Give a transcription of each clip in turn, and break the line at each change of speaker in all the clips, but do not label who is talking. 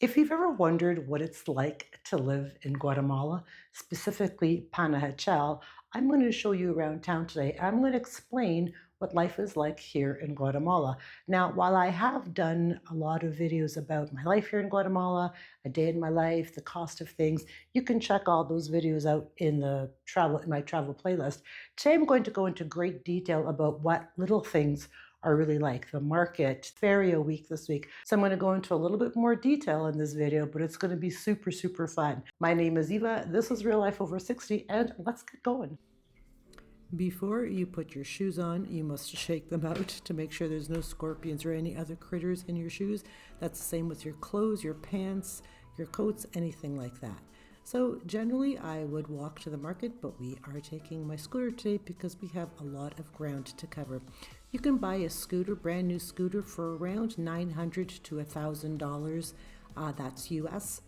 If you've ever wondered what it's like to live in Guatemala, specifically Panajachel, I'm going to show you around town today. I'm going to explain what life is like here in Guatemala. Now, while I have done a lot of videos about my life here in Guatemala, a day in my life, the cost of things, you can check all those videos out in my travel playlist. Today I'm going to go into great detail about what little things are really like the market, feria week this week. So I'm going to go into a little bit more detail in this video, but it's going to be super, super fun. My name is Eva. This is Real Life Over 60, and let's get going. Before you put your shoes on, you must shake them out to make sure there's no scorpions or any other critters in your shoes. That's the same with your clothes, your pants, your coats, anything like that. So generally I would walk to the market, but we are taking my scooter today because we have a lot of ground to cover. You can buy a scooter, brand new scooter, for around $900 to $1,000. That's US.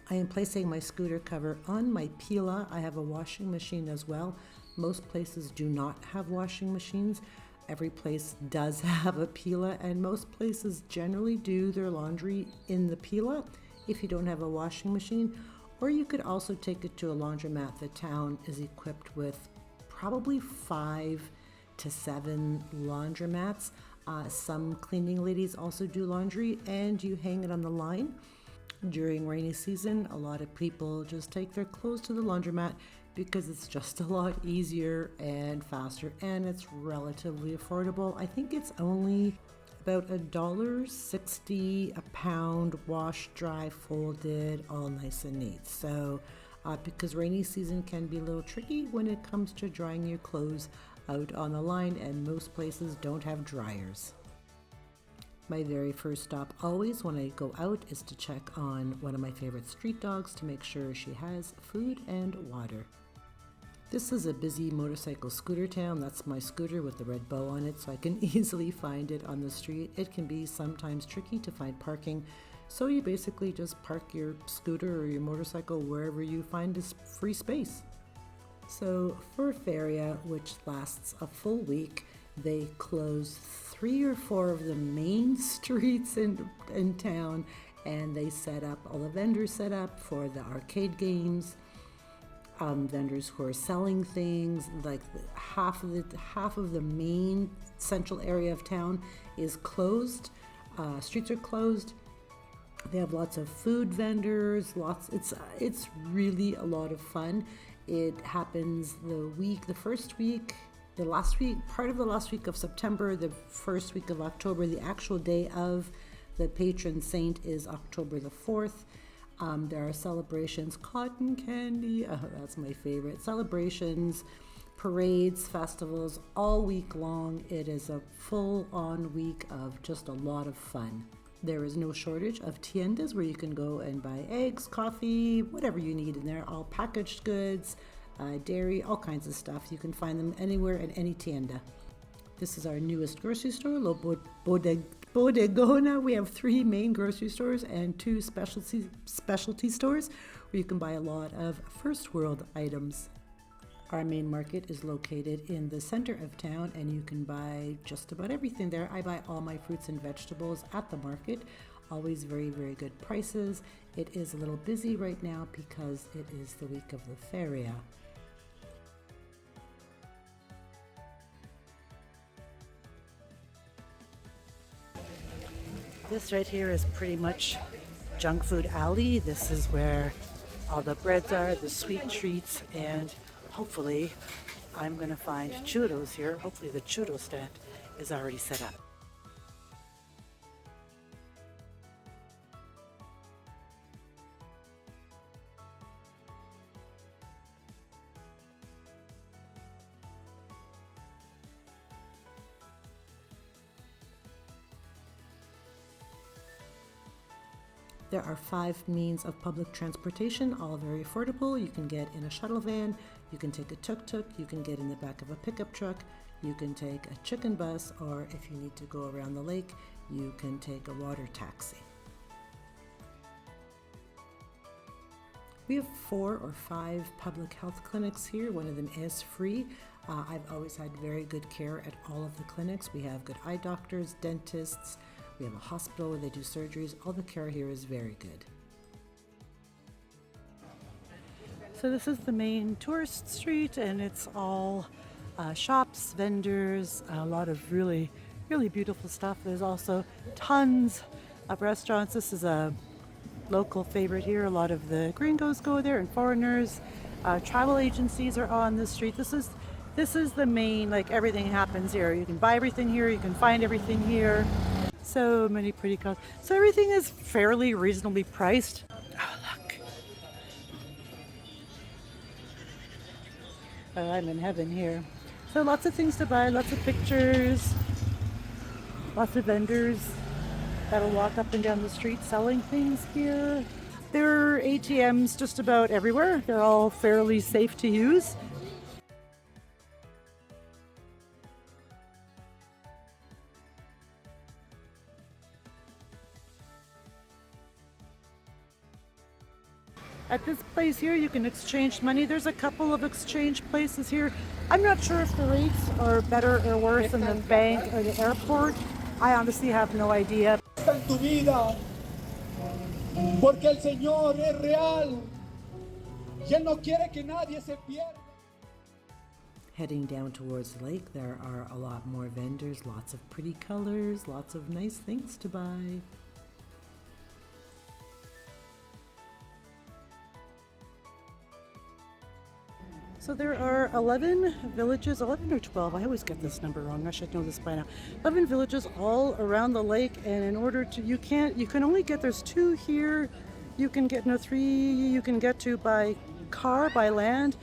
I am placing my scooter cover on my pila. I have a washing machine as well. Most places do not have washing machines. Every place does have a pila, and most places generally do their laundry in the pila if you don't have a washing machine. Or you could also take it to a laundromat. The town is equipped with probably 5 to 7 laundromats. Some cleaning ladies also do laundry, and you hang it on the line. During rainy season, a lot of people just take their clothes to the laundromat because it's just a lot easier and faster, and it's relatively affordable. I think it's only about $1.60 a pound, wash, dry, folded, all nice and neat. So because rainy season can be a little tricky when it comes to drying your clothes out on the line, and most places don't have dryers. My very first stop always when I go out is to check on one of my favorite street dogs to make sure she has food and water. This is a busy motorcycle scooter town. That's my scooter with the red bow on it, so I can easily find it on the street. It can be sometimes tricky to find parking, so you basically just park your scooter or your motorcycle wherever you find this free space. So for feria, which lasts a full week, they close 3 or 4 of the main streets in town, and they set up, all the vendors set up for the arcade games. Vendors who are selling things, like half of the main central area of town is closed. Streets are closed. They have lots of food vendors. It's really a lot of fun. It happens the last week, part of the last week of September, the first week of October. The actual day of the patron saint is October the 4th. There are celebrations, cotton candy, that's my favorite, celebrations, parades, festivals, all week long. It is a full-on week of just a lot of fun. There is no shortage of tiendas where you can go and buy eggs, coffee, whatever you need in there, all packaged goods, dairy, all kinds of stuff. You can find them anywhere in any tienda. This is our newest grocery store, Bodegona. We have 3 main grocery stores and 2 specialty stores where you can buy a lot of first world items. Our main market is located in the center of town, and you can buy just about everything there. I buy all my fruits and vegetables at the market, always very, very good prices. It is a little busy right now because it is the week of the feria. This right here is pretty much junk food alley. This is where all the breads are, the sweet treats, and hopefully I'm gonna find churros here. Hopefully the churro stand is already set up. There are 5 means of public transportation, all very affordable. You can get in a shuttle van, you can take a tuk-tuk, you can get in the back of a pickup truck, you can take a chicken bus, or if you need to go around the lake, you can take a water taxi. We have 4 or 5 public health clinics here. One of them is free. I've always had very good care at all of the clinics. We have good eye doctors, dentists. We have a hospital where they do surgeries. All the care here is very good. So this is the main tourist street, and it's all shops, vendors, a lot of really, really beautiful stuff. There's also tons of restaurants. This is a local favorite here. A lot of the gringos go there and foreigners. Travel agencies are on this street. This is the main, like, everything happens here. You can buy everything here. You can find everything here. So many pretty colors. So everything is fairly reasonably priced. Oh, look. Oh, I'm in heaven here. So lots of things to buy, lots of pictures, lots of vendors that'll walk up and down the street selling things here. There are ATMs just about everywhere. They're all fairly safe to use. At this place here, you can exchange money. There's a couple of exchange places here. I'm not sure if the rates are better or worse than the bank or the airport. I honestly have no idea.
En tu vida, porque el Señor es real y Él no quiere que nadie se pierda.
Heading down towards the lake, there are a lot more vendors, lots of pretty colors, lots of nice things to buy. So there are 11 villages, 11 or 12, I always get this number wrong, I should know this by now. 11 villages all around the lake, and in order to, you can only get, there's 2 here, you can get, no, 3 you can get to by car, by land.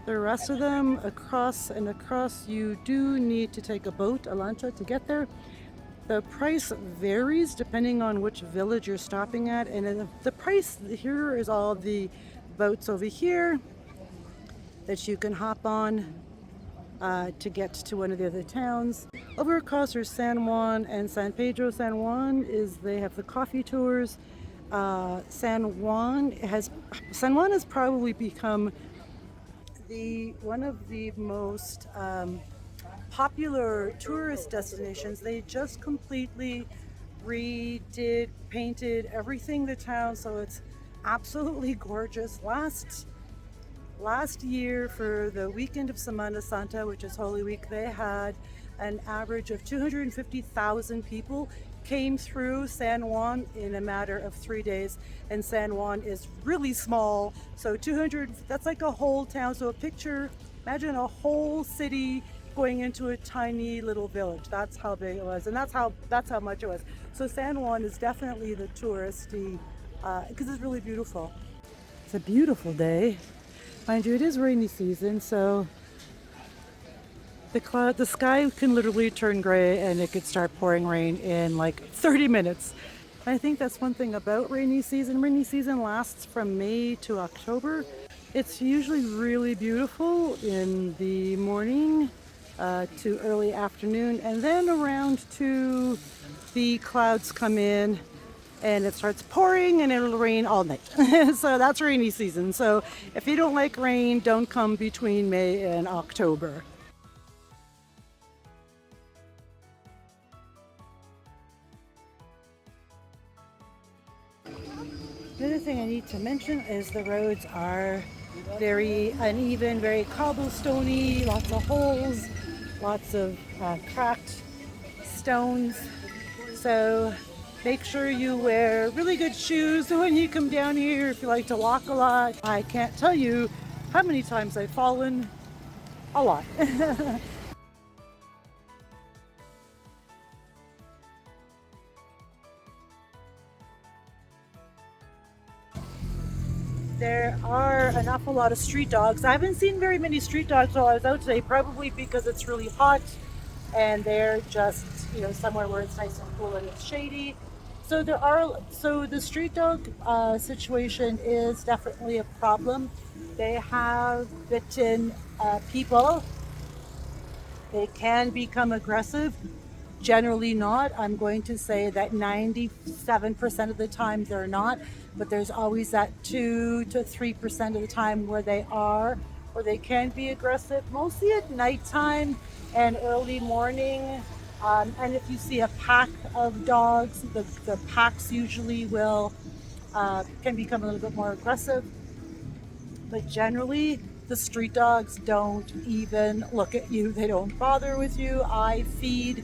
The rest of them across, you do need to take a boat, a lancha, to get there. The price varies depending on which village you're stopping at, and the price here is all the boats over here that you can hop on to get to one of the other towns. Over across there's San Juan and San Pedro. San Juan they have the coffee tours. San Juan has probably become one of the most popular tourist destinations. They just completely redid, painted everything, the town, so it's absolutely gorgeous. Last year, for the weekend of Semana Santa, which is Holy Week, they had an average of 250,000 people came through San Juan in a matter of 3 days. And San Juan is really small, so 200, that's like a whole town. So imagine a whole city going into a tiny little village. That's how big it was, and that's how much it was. So San Juan is definitely the touristy, because it's really beautiful. It's a beautiful day. Mind you, it is rainy season, so the sky can literally turn gray and it could start pouring rain in like 30 minutes. I think that's one thing about rainy season. Rainy season lasts from May to October. It's usually really beautiful in the morning to early afternoon, and then around 2 the clouds come in and it starts pouring and it'll rain all night. So that's rainy season. So if you don't like rain, don't come between May and October. The other thing I need to mention is the roads are very uneven, very cobblestoney, lots of holes, lots of cracked stones. So make sure you wear really good shoes when you come down here if you like to walk a lot. I can't tell you how many times I've fallen. A lot. There are an awful lot of street dogs. I haven't seen very many street dogs while I was out today, probably because it's really hot and they're just, somewhere where it's nice and cool and it's shady. So the street dog situation is definitely a problem. They have bitten people. They can become aggressive. Generally not. I'm going to say that 97% of the time they're not, but there's always that 2 to 3% of the time where they can be aggressive, mostly at nighttime and early morning. And if you see a pack of dogs, the packs usually will can become a little bit more aggressive. But generally, the street dogs don't even look at you. They don't bother with you. I feed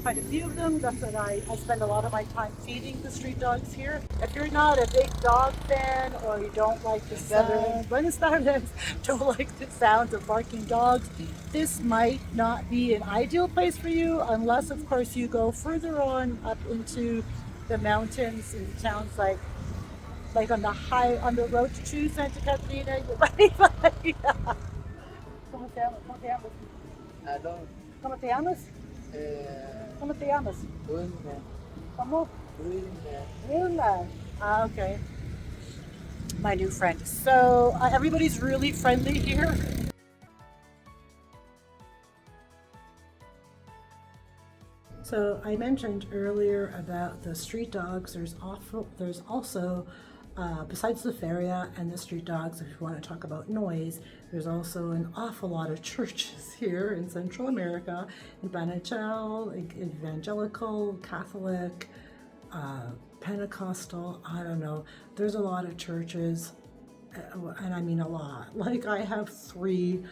quite a few of them. That's what I spend a lot of my time feeding the street dogs here. If you're not a big dog fan or you don't like the sound, don't like the sounds of barking dogs, this might not be an ideal place for you unless, of course, you go further on up into the mountains in towns like on the road to Santa Catarina, you're right. ¿Cómo te llamas?
Aló,
¿Cómo te llamas? ¿Cómo te llamas?
Wilma,
¿Cómo?
Wilma.
Wilma. Ah, okay. My new friend. So everybody's really friendly here. So I mentioned earlier about the street dogs. There's also, besides the feria and the street dogs, if you want to talk about noise, there's also an awful lot of churches here in Central America, in Panajachel, evangelical, Catholic, Pentecostal, I don't know. There's a lot of churches, and I mean a lot. Like I have 3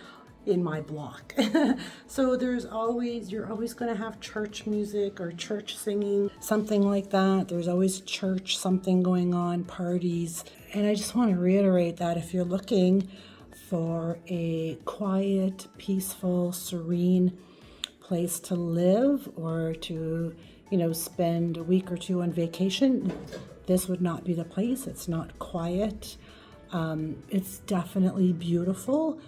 in my block. So you're always going to have church music or church singing, something like that. There's always church, something going on, parties. And I just want to reiterate that if you're looking for a quiet, peaceful, serene place to live or to, spend a week or 2 on vacation, this would not be the place. It's not quiet. It's definitely beautiful.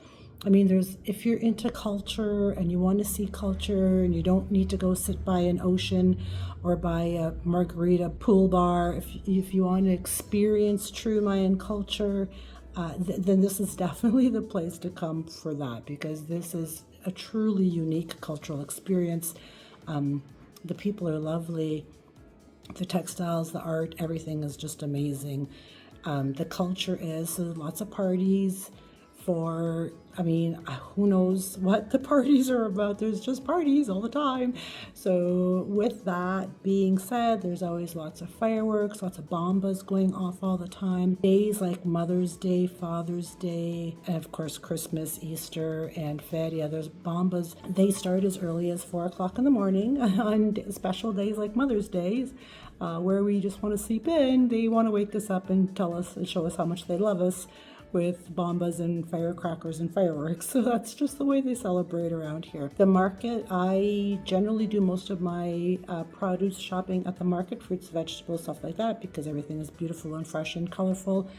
I mean, if you're into culture and you want to see culture and you don't need to go sit by an ocean or by a margarita pool bar, if you want to experience true Mayan culture, then this is definitely the place to come for that, because this is a truly unique cultural experience. The people are lovely. The textiles, the art, everything is just amazing. The culture is so lots of parties. Who knows what the parties are about? There's just parties all the time. So with that being said, there's always lots of fireworks, lots of bombas going off all the time. Days like Mother's Day, Father's Day, and of course Christmas, Easter, and feria. There's bombas. They start as early as 4 o'clock in the morning on special days like Mother's Days. Where we just want to sleep in, they want to wake us up and tell us and show us how much they love us with bombas and firecrackers and fireworks. So that's just the way they celebrate around here. The market, I generally do most of my produce shopping at the market, fruits, vegetables, stuff like that, because everything is beautiful and fresh and colorful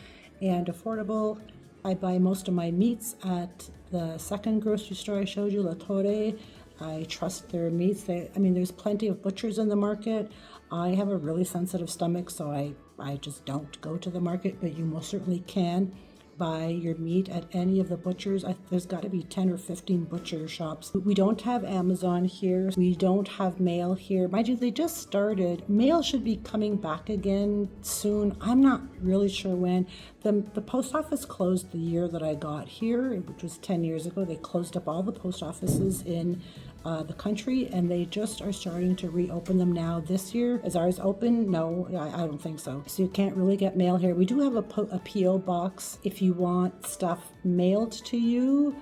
and affordable. I buy most of my meats at the second grocery store I showed you, La Torre. I trust their meats. There's plenty of butchers in the market. I have a really sensitive stomach, so I just don't go to the market, but you most certainly can buy your meat at any of the butchers. There's got to be 10 or 15 butcher shops. We don't have Amazon here. We don't have mail here. Mind you, they just started. Mail should be coming back again soon. I'm not really sure when. The post office closed the year that I got here, which was 10 years ago. They closed up all the post offices in the country, and they just are starting to reopen them now this year. Is ours open? No, I don't think so. So you can't really get mail here. We do have a P.O. box if you want stuff mailed to you.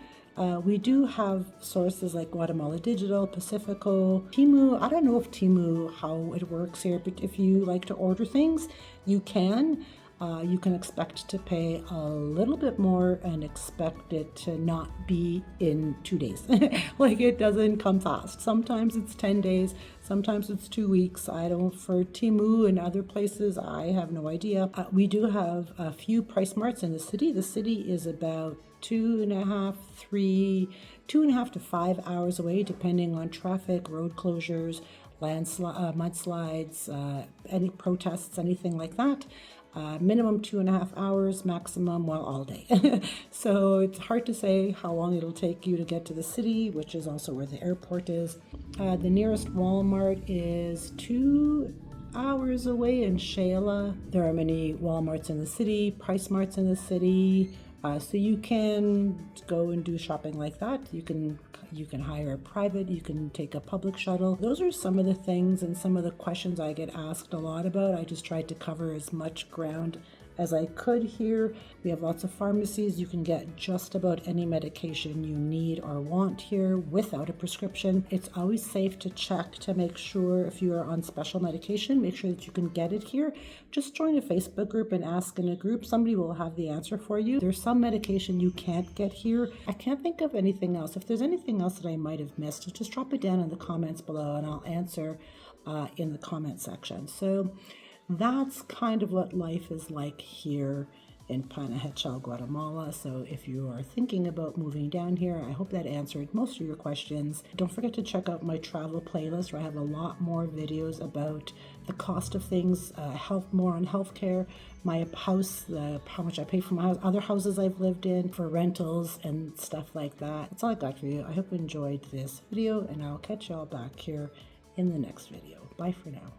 We do have sources like Guatemala Digital, Pacifico, Temu. I don't know if Temu, how it works here, but if you like to order things, you can. You can expect to pay a little bit more and expect it to not be in 2 days. Like, it doesn't come fast. Sometimes it's 10 days, sometimes it's 2 weeks. For Temu and other places, I have no idea. We do have a few Price Marts in the city. The city is about 2.5 to 5 hours away, depending on traffic, road closures, mudslides, any protests, anything like that. Minimum 2.5 hours, maximum, all day. So it's hard to say how long it'll take you to get to the city, which is also where the airport is. The nearest Walmart is 2 hours away in Shayla. There are many Walmarts in the city, Price Marts in the city. So you can go and do shopping like that. You can hire a private, you can take a public shuttle. Those are some of the things and some of the questions I get asked a lot about. I just tried to cover as much ground as I could here. We have lots of pharmacies. You can get just about any medication you need or want here without a prescription. It's always safe to check to make sure if you are on special medication, make sure that you can get it here. Just join a Facebook group and ask in a group. Somebody will have the answer for you. There's some medication you can't get here. I can't think of anything else. If there's anything else that I might have missed, just drop it down in the comments below and I'll answer in the comment section. So that's kind of what life is like here in Panajachel, Guatemala. So if you are thinking about moving down here, I hope that answered most of your questions. Don't forget to check out my travel playlist where I have a lot more videos about the cost of things, more on healthcare, my house, how much I pay for my house, other houses I've lived in, for rentals and stuff like that. That's all I got for you. I hope you enjoyed this video and I'll catch y'all back here in the next video. Bye for now.